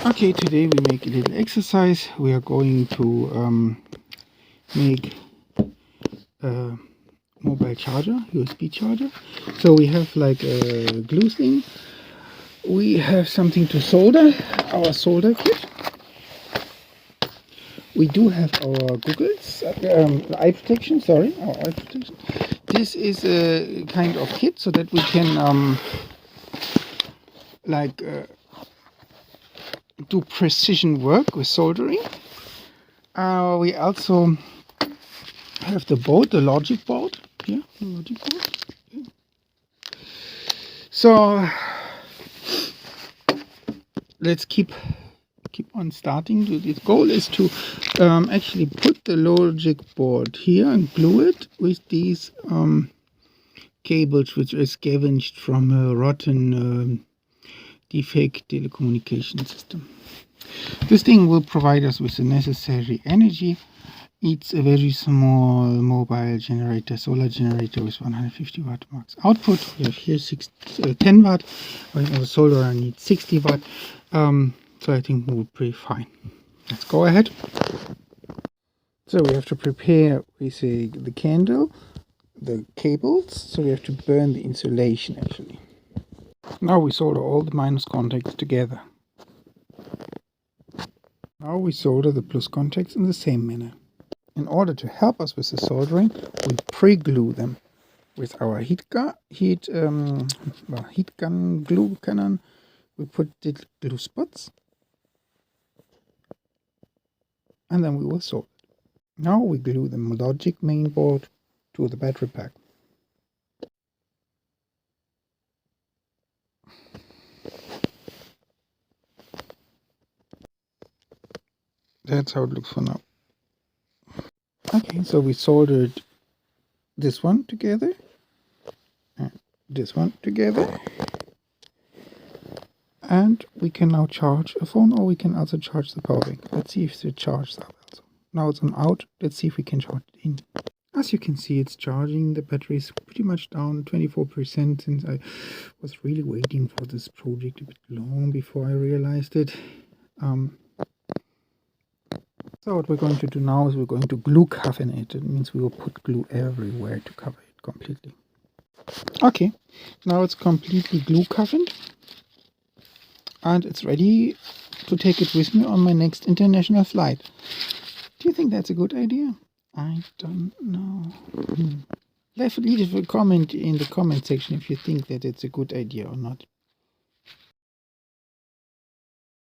Okay, today we make a little exercise. We are going to make a mobile charger, USB charger. So we have like a glue thing. We have something to solder, our solder kit. We do have our goggles, eye protection, sorry, our eye protection. This is a kind of kit so that we can do precision work with soldering. We also have the board, the logic board. Here, the logic board. Okay. So let's keep on starting. The goal is to actually put the logic board here and glue it with these cables which are scavenged from a rotten defect telecommunication system. This thing will provide us with the necessary energy. It's a very small mobile generator, solar generator with 150 watt max output. We have here 10 watt. Our solder needs 60 watt. So I think we'll be fine. Let's go ahead. So we have to prepare, we say, the candle, the cables. So we have to burn the insulation actually. Now we solder all the minus contacts together. Now we solder the plus contacts in the same manner. In order to help us with the soldering, we pre-glue them with our heat gun glue cannon. We put the glue spots, and then we will solder. Now we glue the logic main board to the battery pack. That's how it looks for now. Okay, so we soldered this one together and this one together, and we can now charge a phone, or we can also charge the power bank. Let's see if it charges up also. Now it's on out. Let's see if we can charge it in. As you can see, it's charging. The battery is pretty much down 24%, since I was really waiting for this project a bit long before I realized it. So what we're going to do now is we're going to glue cover it. It means we will put glue everywhere to cover it completely. Okay, now it's completely glue covered, and it's ready to take it with me on my next international flight. Do you think that's a good idea? I don't know. Leave a comment in the comment section if you think that it's a good idea or not.